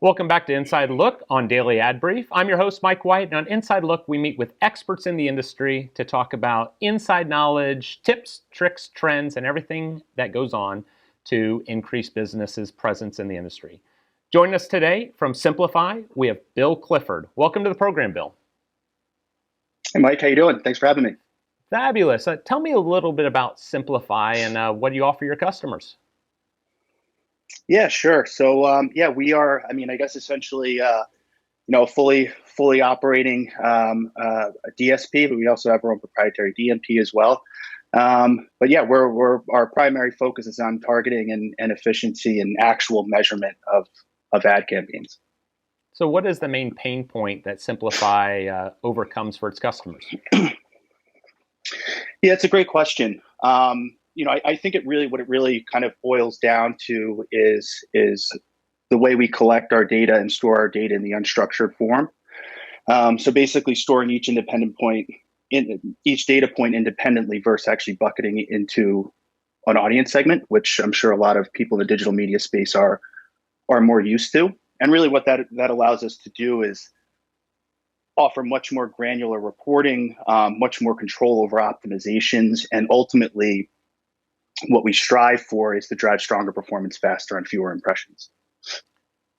Welcome back to Inside Look on Daily Ad Brief. I'm your host, Mike White, and on Inside Look, we meet with experts in the industry to talk about inside knowledge, tips, tricks, trends, and everything that goes on to increase businesses' presence in the industry. Joining us today from Simplifi, we have Bill Clifford. Welcome to the program, Bill. Hey, Mike, how you doing? Thanks for having me. Fabulous. Tell me a little bit about Simplifi and what do you offer your customers? Yeah, sure. So, we are. I guess essentially, a fully operating DSP, but we also have our own proprietary DMP as well. But yeah, we're our primary focus is on targeting and efficiency and actual measurement of ad campaigns. So what is the main pain point that Simplifi overcomes for its customers? Yeah, it's a great question. I think what it really kind of boils down to is the way we collect our data and store our data in the unstructured form. So basically, storing each data point independently versus actually bucketing it into an audience segment, which I'm sure a lot of people in the digital media space are more used to. And really, what that allows us to do is offer much more granular reporting, much more control over optimizations, and ultimately, what we strive for is to drive stronger performance faster on fewer impressions.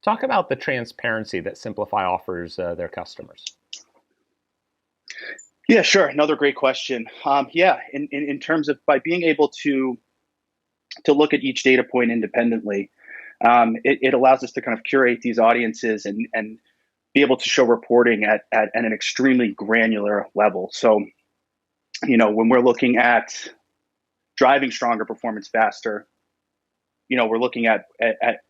Talk about the transparency that Simplifi offers their customers. Yeah, sure. Another great question. In terms of by being able to look at each data point independently, it allows us to kind of curate these audiences and be able to show reporting at an extremely granular level. So, when we're looking at driving stronger performance faster, we're looking at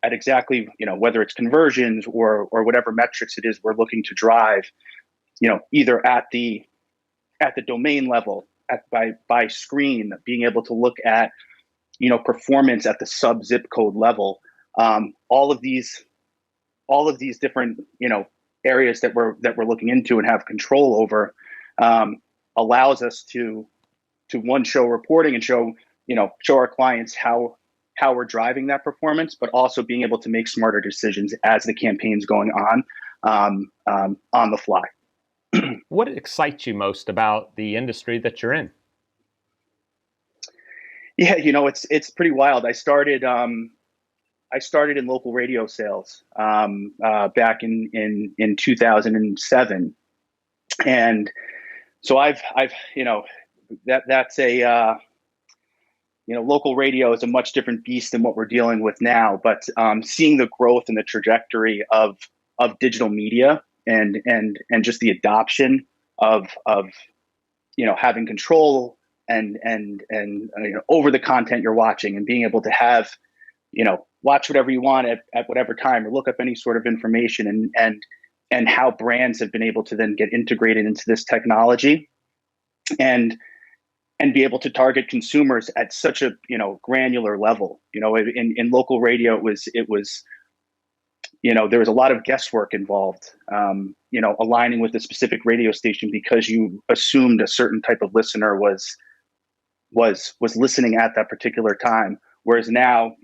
exactly, whether it's conversions or whatever metrics it is we're looking to drive, either at the domain level, by screen, being able to look at, performance at the sub zip code level. All of these different, areas that we're looking into and have control over, allows us to one, show reporting and show our clients how we're driving that performance, but also being able to make smarter decisions as the campaign's going on the fly. What excites you most about the industry that you're in? Yeah, it's pretty wild. I started in local radio sales back in 2007, and so I've that's a local radio is a much different beast than what we're dealing with now. But seeing the growth and the trajectory of digital media and just the adoption of having control and over the content you're watching and being able to have watch whatever you want at whatever time or look up any sort of information and how brands have been able to then get integrated into this technology and be able to target consumers at such a granular level. In local radio, it was there was a lot of guesswork involved. Aligning with a specific radio station because you assumed a certain type of listener was listening at that particular time. Whereas now,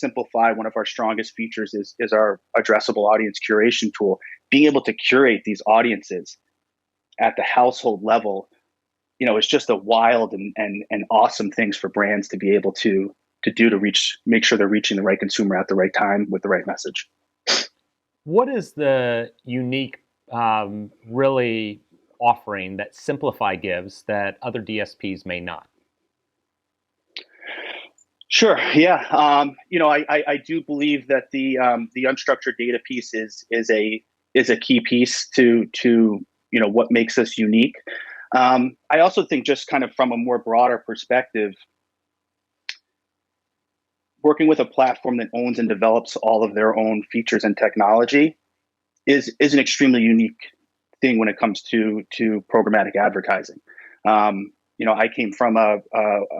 Simplifi, one of our strongest features is our addressable audience curation tool. Being able to curate these audiences at the household level, it's just a wild and awesome things for brands to be able to do to make sure they're reaching the right consumer at the right time with the right message. What is the unique, really offering that Simplifi gives that other DSPs may not? Sure. Yeah. I do believe that the unstructured data piece is a key piece to what makes us unique. I also think just kind of from a more broader perspective, working with a platform that owns and develops all of their own features and technology is an extremely unique thing when it comes to programmatic advertising. I came from a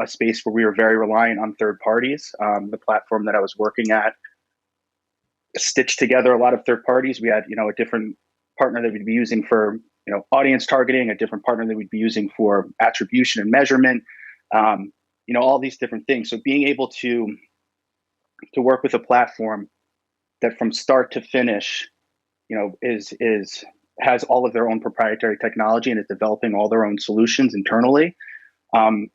space where we were very reliant on third parties. The platform that I was working at stitched together a lot of third parties. We had, a different partner that we'd be using for, audience targeting, a different partner that we'd be using for attribution and measurement, all these different things. So being able to work with a platform that from start to finish has all of their own proprietary technology and is developing all their own solutions internally. What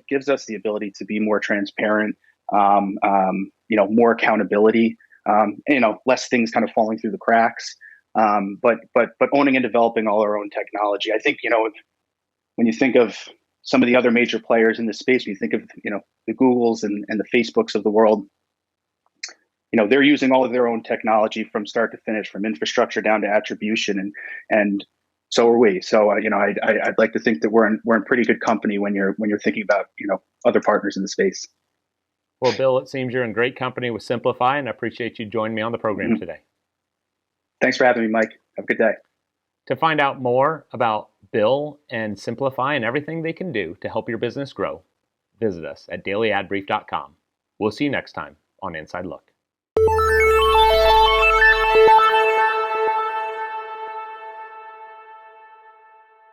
gives us the ability to be more transparent, more accountability, less things kind of falling through the cracks. But owning and developing all our own technology. I think, when you think of some of the other major players in this space, when you think of, the Googles and the Facebooks of the world, they're using all of their own technology from start to finish, from infrastructure down to attribution, and so are we. So I'd like to think that we're in pretty good company when you're thinking about other partners in the space. Well, Bill, it seems you're in great company with Simplifi, and I appreciate you joining me on the program today. Thanks for having me, Mike. Have a good day. To find out more about Bill and Simplifi and everything they can do to help your business grow, visit us at dailyadbrief.com. We'll see you next time on Inside Look.